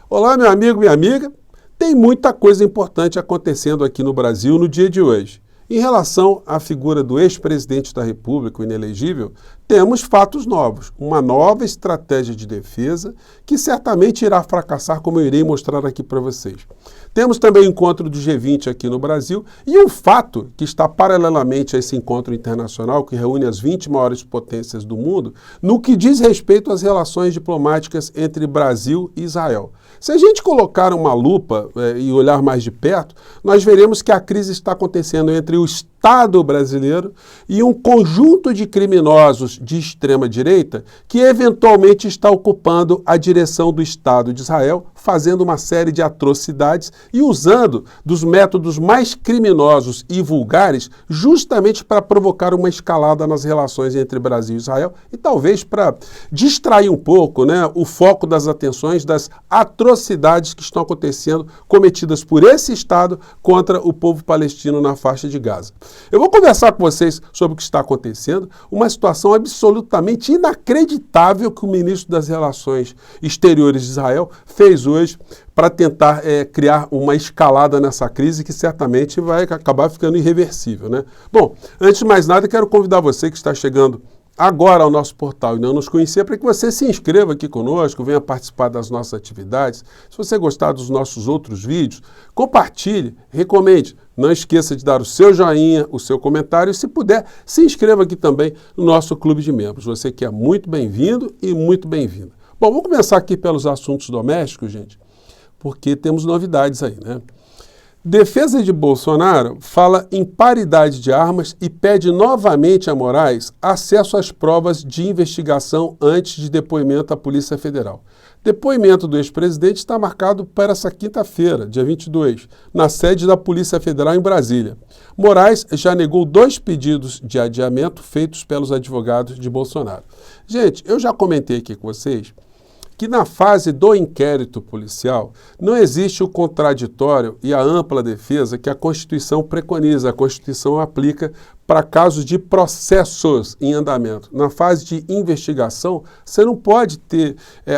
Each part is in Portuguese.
Olá, meu amigo, minha amiga. Tem muita coisa importante acontecendo aqui no Brasil no dia de hoje. Em relação à figura do ex-presidente da República, o inelegível, temos fatos novos, uma nova estratégia de defesa que certamente irá fracassar, como eu irei mostrar aqui para vocês. Temos também o encontro do G20 aqui no Brasil e um fato que está paralelamente a esse encontro internacional que reúne as 20 maiores potências do mundo, no que diz respeito às relações diplomáticas entre Brasil e Israel. Se a gente colocar uma lupa e olhar mais de perto, nós veremos que a crise está acontecendo entre o Estado brasileiro e um conjunto de criminosos de extrema-direita que eventualmente está ocupando a direção do Estado de Israel, fazendo uma série de atrocidades e usando dos métodos mais criminosos e vulgares justamente para provocar uma escalada nas relações entre Brasil e Israel e talvez para distrair um pouco, o foco das atenções das atrocidades que estão acontecendo, cometidas por esse Estado contra o povo palestino na faixa de Gaza. Eu vou conversar com vocês sobre o que está acontecendo, uma situação absolutamente inacreditável que o ministro das Relações Exteriores de Israel fez hoje para tentar criar uma escalada nessa crise que certamente vai acabar ficando irreversível, Bom, antes de mais nada, quero convidar você que está chegando agora ao nosso portal e não nos conhecia, para que você se inscreva aqui conosco, venha participar das nossas atividades. Se você gostar dos nossos outros vídeos, compartilhe, recomende. Não esqueça de dar o seu joinha, o seu comentário e, se puder, se inscreva aqui também no nosso clube de membros. Você que é muito bem-vindo e muito bem-vinda. Bom, vamos começar aqui pelos assuntos domésticos, gente, porque temos novidades aí, Defesa de Bolsonaro fala em paridade de armas e pede novamente a Moraes acesso às provas de investigação antes de depoimento à Polícia Federal. Depoimento do ex-presidente está marcado para essa quinta-feira, dia 22, na sede da Polícia Federal em Brasília. Moraes já negou 2 pedidos de adiamento feitos pelos advogados de Bolsonaro. Gente, eu já comentei aqui com vocês que na fase do inquérito policial não existe o contraditório e a ampla defesa que a Constituição preconiza, a Constituição aplica para casos de processos em andamento. Na fase de investigação, você não pode ter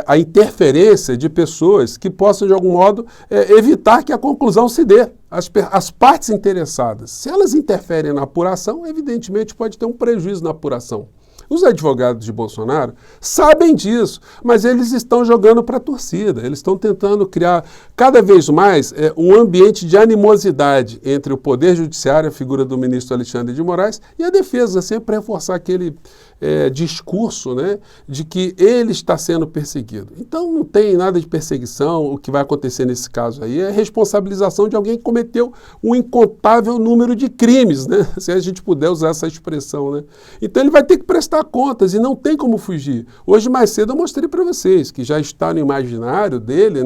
a interferência de pessoas que possam, de algum modo, evitar que a conclusão se dê. As partes interessadas, se elas interferem na apuração, evidentemente pode ter um prejuízo na apuração. Os advogados de Bolsonaro sabem disso, mas eles estão jogando para a torcida, eles estão tentando criar cada vez mais um ambiente de animosidade entre o Poder Judiciário, a figura do ministro Alexandre de Moraes, e a defesa, sempre reforçar aquele discurso de que ele está sendo perseguido. Então não tem nada de perseguição, o que vai acontecer nesse caso aí é responsabilização de alguém que cometeu um incontável número de crimes, se a gente puder usar essa expressão. Então ele vai ter que prestar contas e não tem como fugir. Hoje mais cedo eu mostrei para vocês que já está no imaginário dele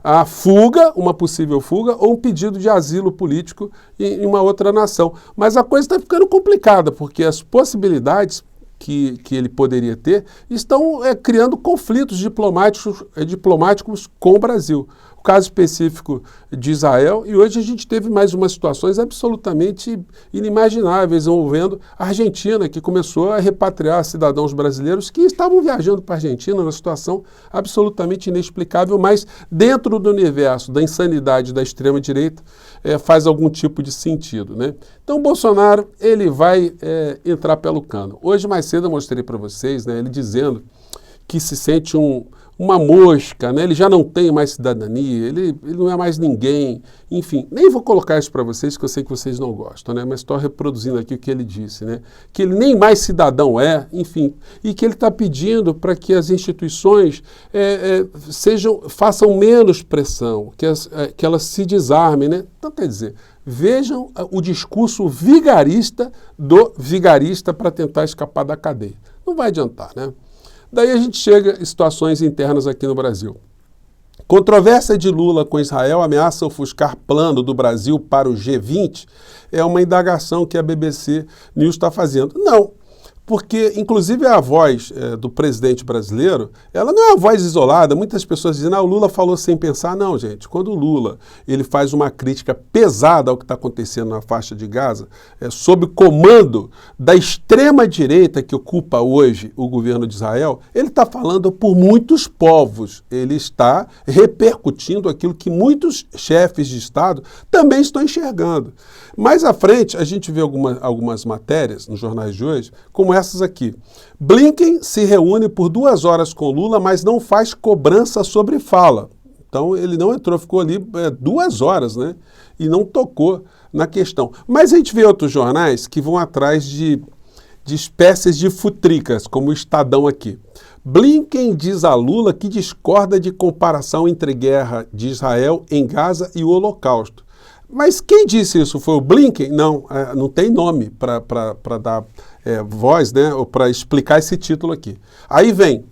a fuga, uma possível fuga ou um pedido de asilo político em uma outra nação. Mas a coisa está ficando complicada porque as possibilidades que ele poderia ter estão criando conflitos diplomáticos com o Brasil. O caso específico de Israel, e hoje a gente teve mais umas situações absolutamente inimagináveis envolvendo a Argentina, que começou a repatriar cidadãos brasileiros que estavam viajando para a Argentina, numa situação absolutamente inexplicável, mas dentro do universo da insanidade da extrema-direita faz algum tipo de sentido. Então o Bolsonaro ele vai entrar pelo cano. Hoje mais cedo eu mostrei para vocês, ele dizendo que se sente uma mosca, ele já não tem mais cidadania, ele não é mais ninguém, enfim, nem vou colocar isso para vocês, que eu sei que vocês não gostam, mas estou reproduzindo aqui o que ele disse, que ele nem mais cidadão enfim, e que ele está pedindo para que as instituições façam menos pressão, que elas se desarmem, Então, quer dizer, vejam o discurso vigarista do vigarista para tentar escapar da cadeia. Não vai adiantar, Daí a gente chega a situações internas aqui no Brasil. Controvérsia de Lula com Israel ameaça ofuscar plano do Brasil para o G20 é uma indagação que a BBC News está fazendo. Não, porque, inclusive, a voz do presidente brasileiro, ela não é uma voz isolada. Muitas pessoas dizem, o Lula falou sem pensar. Não, gente, quando o Lula ele faz uma crítica pesada ao que está acontecendo na faixa de Gaza, sob comando da extrema-direita que ocupa hoje o governo de Israel, ele está falando por muitos povos. Ele está repercutindo aquilo que muitos chefes de Estado também estão enxergando. Mais à frente, a gente vê algumas matérias nos jornais de hoje, como essas aqui. Blinken se reúne por 2 horas com Lula, mas não faz cobrança sobre fala. Então, ele não entrou, ficou ali 2 horas, né? E não tocou na questão. Mas a gente vê outros jornais que vão atrás de espécies de futricas, como o Estadão aqui. Blinken diz a Lula que discorda de comparação entre guerra de Israel em Gaza e o Holocausto. Mas quem disse isso? Foi o Blinken? Não, não tem nome para dar voz, né, ou para explicar esse título aqui. Aí vem,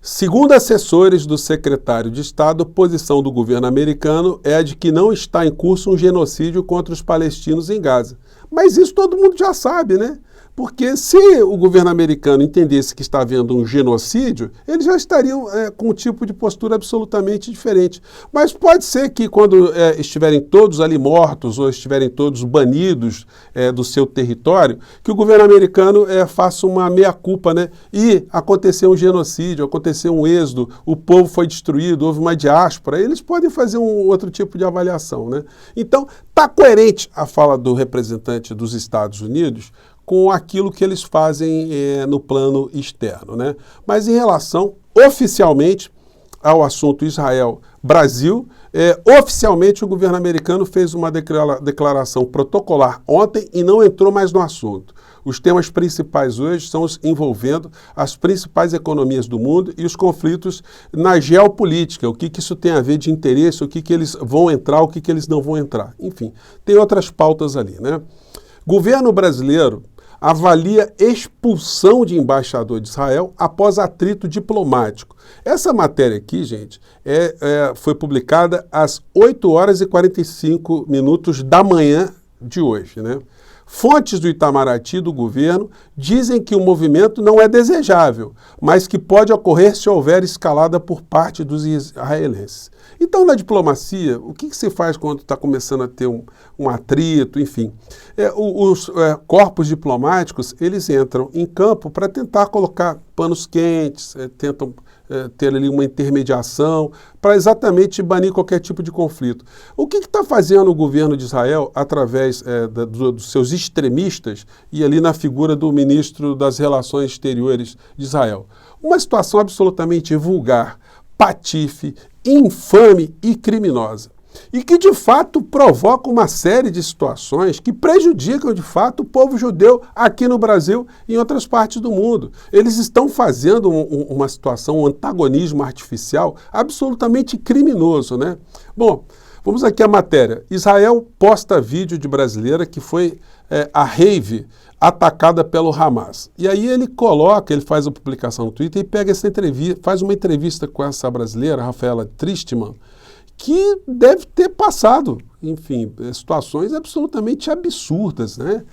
segundo assessores do secretário de Estado, a posição do governo americano é a de que não está em curso um genocídio contra os palestinos em Gaza. Mas isso todo mundo já sabe, né? Porque se o governo americano entendesse que está havendo um genocídio, eles já estariam com um tipo de postura absolutamente diferente. Mas pode ser que quando estiverem todos ali mortos ou estiverem todos banidos do seu território, que o governo americano faça uma meia-culpa, né? E aconteceu um genocídio, aconteceu um êxodo, o povo foi destruído, houve uma diáspora, eles podem fazer um outro tipo de avaliação, né? Então, está coerente a fala do representante dos Estados Unidos com aquilo que eles fazem no plano externo, né? Mas em relação, oficialmente, ao assunto Israel-Brasil, oficialmente o governo americano fez uma declaração protocolar ontem e não entrou mais no assunto. Os temas principais hoje são os envolvendo as principais economias do mundo e os conflitos na geopolítica, o que isso tem a ver de interesse, o que eles vão entrar, o que eles não vão entrar. Enfim, tem outras pautas ali, né? Governo brasileiro avalia expulsão de embaixador de Israel após atrito diplomático. Essa matéria aqui, gente, foi publicada às 8 horas e 45 minutos da manhã de hoje, né? Fontes do Itamaraty do governo dizem que o movimento não é desejável, mas que pode ocorrer se houver escalada por parte dos israelenses. Então, na diplomacia, o que se faz quando está começando a ter um atrito, enfim? Os corpos diplomáticos, eles entram em campo para tentar colocar panos quentes, tentam ter ali uma intermediação para exatamente banir qualquer tipo de conflito. O que está fazendo o governo de Israel através dos seus extremistas e ali na figura do ministro das Relações Exteriores de Israel? Uma situação absolutamente vulgar, patife, infame e criminosa. E que, de fato, provoca uma série de situações que prejudicam, de fato, o povo judeu aqui no Brasil e em outras partes do mundo. Eles estão fazendo uma situação, um antagonismo artificial absolutamente criminoso, né? Bom, vamos aqui à matéria. Israel posta vídeo de brasileira que foi a rave atacada pelo Hamas. E aí ele faz a publicação no Twitter e pega essa entrevista, faz uma entrevista com essa brasileira, Rafaela Tristman, que deve ter passado, enfim, situações absolutamente absurdas, né?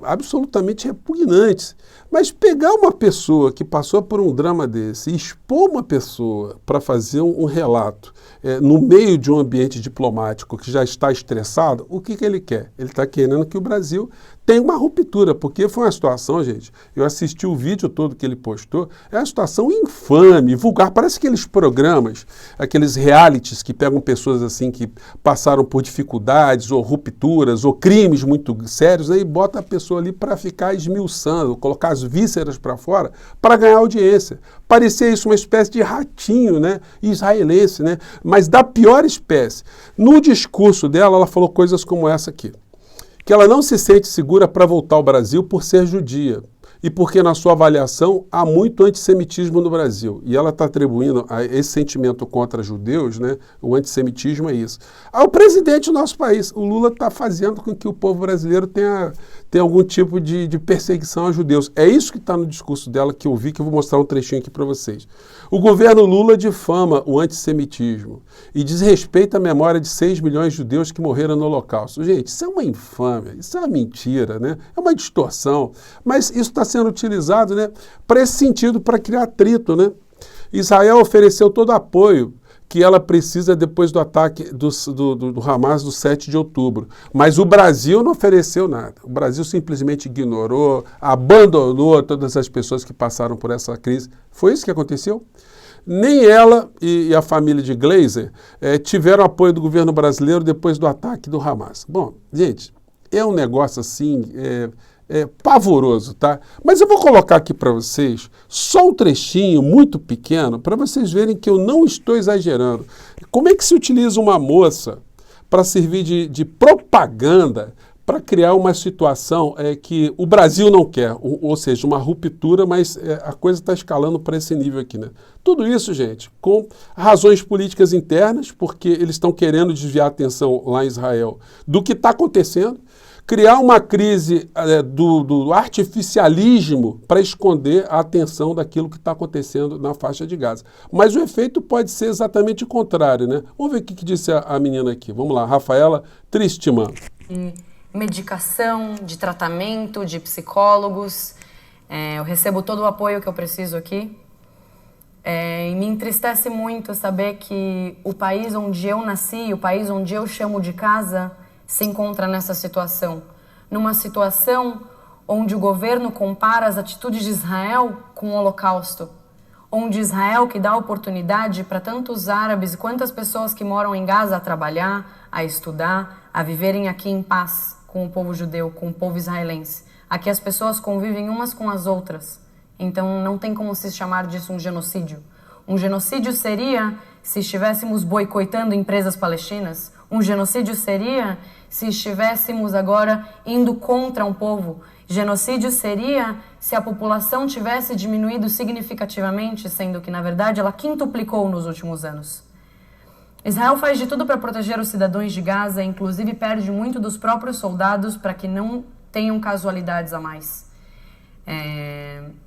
Absolutamente repugnantes. Mas pegar uma pessoa que passou por um drama desse e expor uma pessoa para fazer um relato no meio de um ambiente diplomático que já está estressado, o que ele quer? Ele está querendo que o Brasil tenha uma ruptura, porque foi uma situação, gente, eu assisti o vídeo todo que ele postou, é uma situação infame, vulgar, parece aqueles programas, aqueles realities que pegam pessoas assim que passaram por dificuldades ou rupturas ou crimes muito sérios, né, e bota a pessoa ali para ficar esmiuçando, colocar as vísceras para fora para ganhar audiência. Parecia isso uma espécie de ratinho, né, israelense, né, mas da pior espécie. No discurso dela, ela falou coisas como essa aqui, que ela não se sente segura para voltar ao Brasil por ser judia e porque, na sua avaliação, há muito antissemitismo no Brasil. E ela está atribuindo a esse sentimento contra judeus, né, o antissemitismo é isso, ao presidente do nosso país. O Lula está fazendo com que o povo brasileiro tenha tem algum tipo de perseguição a judeus. É isso que está no discurso dela que eu vi, que eu vou mostrar um trechinho aqui para vocês. O governo Lula difama o antissemitismo e desrespeita a memória de 6 milhões de judeus que morreram no Holocausto. Gente, isso é uma infâmia, isso é uma mentira, né? É uma distorção. Mas isso está sendo utilizado, né, para esse sentido, para criar atrito, né? Israel ofereceu todo apoio que ela precisa depois do ataque do Hamas do 7 de outubro. Mas o Brasil não ofereceu nada. O Brasil simplesmente ignorou, abandonou todas as pessoas que passaram por essa crise. Foi isso que aconteceu? Nem ela e a família de Glazer tiveram apoio do governo brasileiro depois do ataque do Hamas. Bom, gente, é um negócio assim... pavoroso, tá? Mas eu vou colocar aqui para vocês só um trechinho muito pequeno para vocês verem que eu não estou exagerando. Como é que se utiliza uma moça para servir de propaganda para criar uma situação que o Brasil não quer, ou seja, uma ruptura, mas a coisa está escalando para esse nível aqui, né? Tudo isso, gente, com razões políticas internas, porque eles estão querendo desviar a atenção lá em Israel do que está acontecendo, criar uma crise do artificialismo para esconder a atenção daquilo que está acontecendo na faixa de Gaza. Mas o efeito pode ser exatamente o contrário, né? Vamos ver o que disse a menina aqui. Vamos lá, Rafaela Tristman. Medicação, de tratamento, de psicólogos. Eu recebo todo o apoio que eu preciso aqui. E me entristece muito saber que o país onde eu nasci, o país onde eu chamo de casa, se encontra nessa situação. Numa situação onde o governo compara as atitudes de Israel com o Holocausto. Onde Israel, que dá oportunidade para tantos árabes e quantas pessoas que moram em Gaza a trabalhar, a estudar, a viverem aqui em paz com o povo judeu, com o povo israelense. Aqui as pessoas convivem umas com as outras. Então não tem como se chamar disso um genocídio. Um genocídio seria se estivéssemos boicotando empresas palestinas. Um genocídio seria se estivéssemos agora indo contra um povo. Genocídio seria se a população tivesse diminuído significativamente, sendo que, na verdade, ela quintuplicou nos últimos anos. Israel faz de tudo para proteger os cidadãos de Gaza, inclusive perde muito dos próprios soldados para que não tenham casualidades a mais.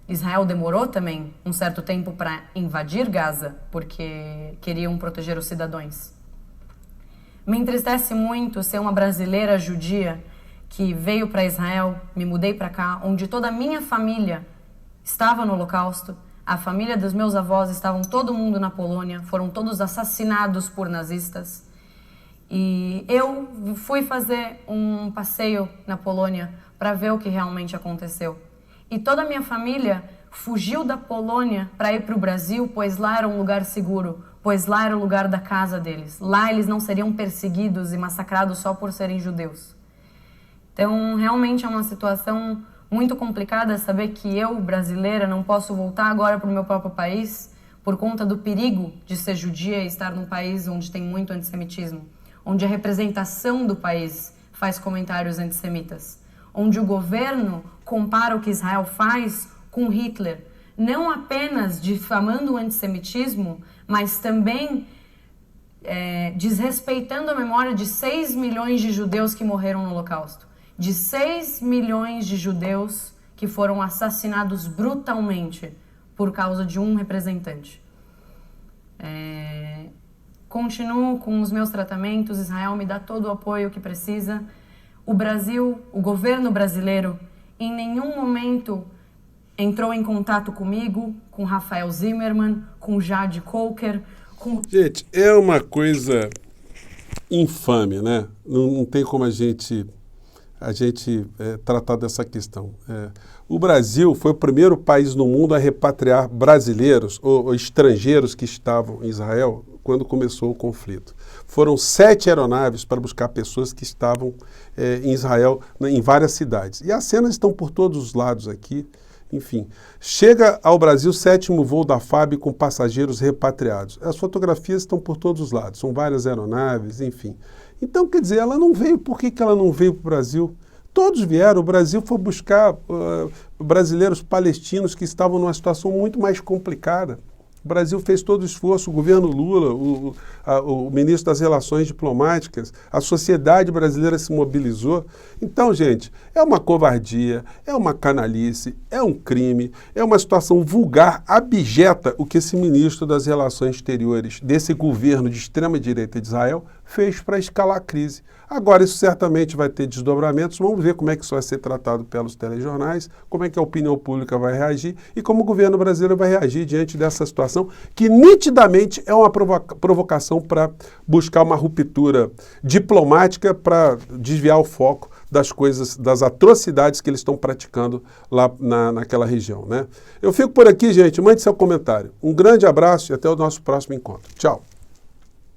Israel demorou também um certo tempo para invadir Gaza, porque queriam proteger os cidadãos. Me entristece muito ser uma brasileira judia que veio para Israel, me mudei para cá, onde toda a minha família estava no Holocausto, a família dos meus avós estavam todo mundo na Polônia, foram todos assassinados por nazistas. E eu fui fazer um passeio na Polônia para ver o que realmente aconteceu. E toda a minha família fugiu da Polônia para ir para o Brasil, pois lá era um lugar seguro, pois lá era o lugar da casa deles. Lá eles não seriam perseguidos e massacrados só por serem judeus. Então, realmente é uma situação muito complicada saber que eu, brasileira, não posso voltar agora para o meu próprio país por conta do perigo de ser judia e estar num país onde tem muito antissemitismo, onde a representação do país faz comentários antissemitas, onde o governo compara o que Israel faz com Hitler, não apenas difamando o antissemitismo, mas também desrespeitando a memória de 6 milhões de judeus que morreram no Holocausto. De 6 milhões de judeus que foram assassinados brutalmente por causa de um representante. Continuo com os meus tratamentos, Israel me dá todo o apoio que precisa. O Brasil, o governo brasileiro, em nenhum momento entrou em contato comigo, com Rafael Zimmermann, com Jade Coker. Gente, é uma coisa infame, né? Não tem como a gente tratar dessa questão. O Brasil foi o primeiro país no mundo a repatriar brasileiros ou estrangeiros que estavam em Israel quando começou o conflito. Foram 7 aeronaves para buscar pessoas que estavam em Israel, em várias cidades. E as cenas estão por todos os lados aqui. Enfim, chega ao Brasil o 7º voo da FAB com passageiros repatriados. As fotografias estão por todos os lados, são várias aeronaves, enfim. Então, quer dizer, ela não veio, por que ela não veio para o Brasil? Todos vieram, o Brasil foi buscar brasileiros palestinos que estavam numa situação muito mais complicada. O Brasil fez todo o esforço, o governo Lula, o ministro das Relações Diplomáticas, a sociedade brasileira se mobilizou. Então, gente, é uma covardia, é uma canalice, é um crime, é uma situação vulgar, abjeta o que esse ministro das Relações Exteriores desse governo de extrema-direita de Israel fez para escalar a crise. Agora, isso certamente vai ter desdobramentos, vamos ver como é que isso vai ser tratado pelos telejornais, como é que a opinião pública vai reagir e como o governo brasileiro vai reagir diante dessa situação, que nitidamente é uma provocação para buscar uma ruptura diplomática para desviar o foco das coisas, das atrocidades que eles estão praticando lá naquela região, né? Eu fico por aqui, gente. Mande seu comentário. Um grande abraço e até o nosso próximo encontro. Tchau.